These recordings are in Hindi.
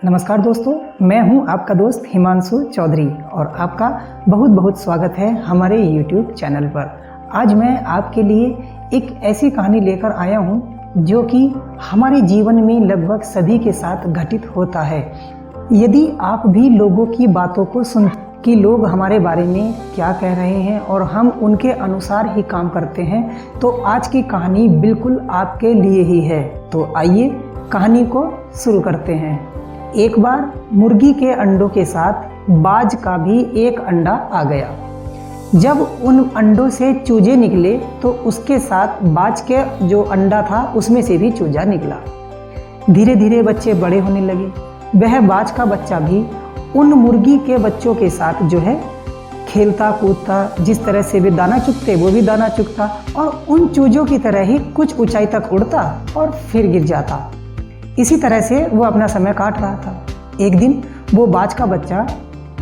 नमस्कार दोस्तों, मैं हूं आपका दोस्त हिमांशु चौधरी और आपका बहुत बहुत स्वागत है हमारे YouTube चैनल पर। आज मैं आपके लिए एक ऐसी कहानी लेकर आया हूं जो कि हमारे जीवन में लगभग सभी के साथ घटित होता है। यदि आप भी लोगों की बातों को सुन कि लोग हमारे बारे में क्या कह रहे हैं और हम उनके अनुसार ही काम करते हैं, तो आज की कहानी बिल्कुल आपके लिए ही है। तो आइए कहानी को शुरू करते हैं। एक बार मुर्गी के अंडों के साथ बाज का भी एक अंडा आ गया। जब उन अंडों से चूजे निकले तो उसके साथ बाज के जो अंडा था उसमें से भी चूजा निकला। धीरे धीरे बच्चे बड़े होने लगे। वह बाज का बच्चा भी उन मुर्गी के बच्चों के साथ जो है खेलता कूदता, जिस तरह से वे दाना चुगते वो भी दाना चुगता और उन चूजों की तरह ही कुछ ऊंचाई तक उड़ता और फिर गिर जाता। इसी तरह से वो अपना समय काट रहा था। एक दिन वो बाज का बच्चा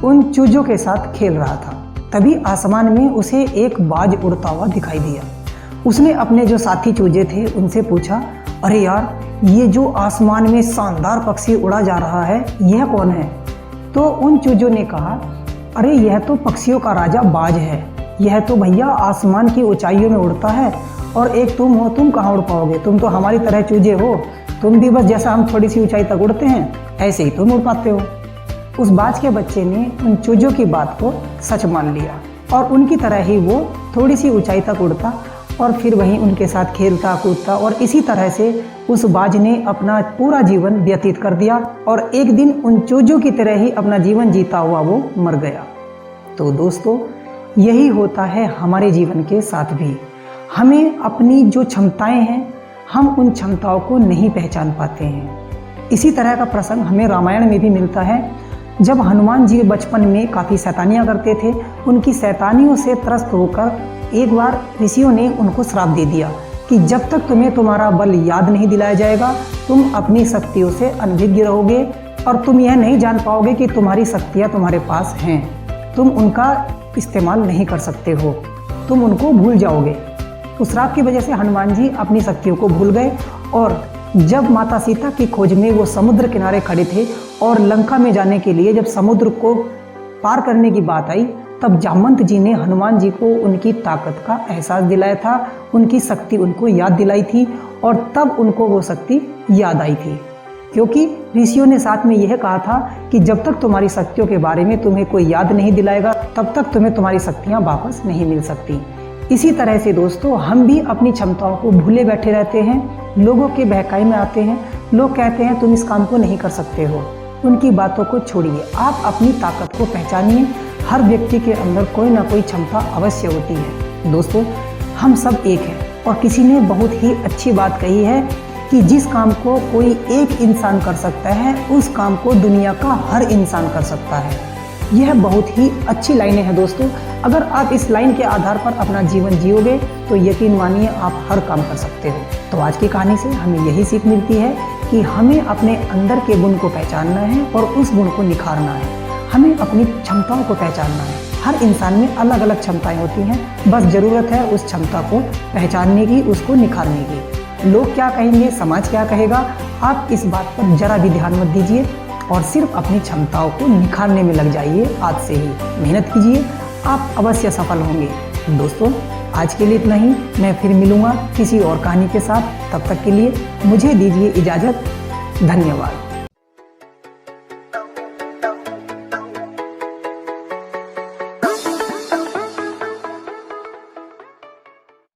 उन चूजों के साथ खेल रहा था। तभी आसमान में उसे एक बाज उड़ता हुआ दिखाई दिया। उसने अपने जो साथी चूजे थे उनसे पूछा, अरे यार, ये जो आसमान में शानदार पक्षी उड़ा जा रहा है, यह कौन है? तो उन चूजों ने कहा, अरे यह तो पक्षियों का राजा बाज है। यह तो भैया आसमान की ऊंचाइयों में उड़ता है और एक तुम हो, तुम कहाँ उड़ पाओगे? तुम तो हमारी तरह चूजे हो। तुम भी बस जैसा हम थोड़ी सी ऊंचाई तक उड़ते हैं ऐसे ही तुम उड़ पाते हो। उस बाज के बच्चे ने उन चूजों की बात को सच मान लिया और उनकी तरह ही वो थोड़ी सी ऊंचाई तक उड़ता और फिर वहीं उनके साथ खेलता कूदता और इसी तरह से उस बाज ने अपना पूरा जीवन व्यतीत कर दिया और एक दिन उन चूजों की तरह ही अपना जीवन जीता हुआ वो मर गया। तो दोस्तों, यही होता है हमारे जीवन के साथ भी। हमें अपनी जो क्षमताएं हैं, हम उन क्षमताओं को नहीं पहचान पाते हैं। इसी तरह का प्रसंग हमें रामायण में भी मिलता है। जब हनुमान जी बचपन में काफ़ी शैतानियाँ करते थे, उनकी शैतानियों से त्रस्त होकर एक बार ऋषियों ने उनको श्राप दे दिया कि जब तक तुम्हें तुम्हारा बल याद नहीं दिलाया जाएगा, तुम अपनी शक्तियों से अनभिज्ञ रहोगे और तुम यह नहीं जान पाओगे कि तुम्हारी शक्तियाँ तुम्हारे पास हैं। तुम उनका इस्तेमाल नहीं कर सकते हो, तुम उनको भूल जाओगे। उस श्राप की वजह से हनुमान जी अपनी शक्तियों को भूल गए और जब माता सीता की खोज में वो समुद्र किनारे खड़े थे और लंका में जाने के लिए जब समुद्र को पार करने की बात आई, तब जामवंत जी ने हनुमान जी को उनकी ताकत का एहसास दिलाया था, उनकी शक्ति उनको याद दिलाई थी और तब उनको वो शक्ति याद आई थी। क्योंकि ऋषियों ने साथ में यह कहा था कि जब तक तुम्हारी शक्तियों के बारे में तुम्हें कोई याद नहीं दिलाएगा, तब तक तुम्हें तुम्हारी शक्तियाँ वापस नहीं मिल सकती। इसी तरह से दोस्तों, हम भी अपनी क्षमताओं को भूले बैठे रहते हैं, लोगों के बहकाई में आते हैं। लोग कहते हैं तुम इस काम को नहीं कर सकते हो, उनकी बातों को छोड़िए, आप अपनी ताकत को पहचानिए। हर व्यक्ति के अंदर कोई ना कोई क्षमता अवश्य होती है। दोस्तों, हम सब एक हैं और किसी ने बहुत ही अच्छी बात कही है कि जिस काम को कोई एक इंसान कर सकता है, उस काम को दुनिया का हर इंसान कर सकता है। यह बहुत ही अच्छी लाइनें हैं दोस्तों। अगर आप इस लाइन के आधार पर अपना जीवन जियोगे तो यकीन मानिए आप हर काम कर सकते हो। तो आज की कहानी से हमें यही सीख मिलती है कि हमें अपने अंदर के गुण को पहचानना है और उस गुण को निखारना है। हमें अपनी क्षमताओं को पहचानना है। हर इंसान में अलग अलग क्षमताएं होती हैं, बस ज़रूरत है उस क्षमता को पहचानने की, उसको निखारने की। लोग क्या कहेंगे, समाज क्या कहेगा, आप इस बात पर जरा भी ध्यान मत दीजिए और सिर्फ अपनी क्षमताओं को निखारने में लग जाइए। आज से ही मेहनत कीजिए, आप अवश्य सफल होंगे। दोस्तों, आज के लिए इतना ही। मैं फिर मिलूँगा किसी और कहानी के साथ। तब तक के लिए मुझे दीजिए इजाज़त। धन्यवाद।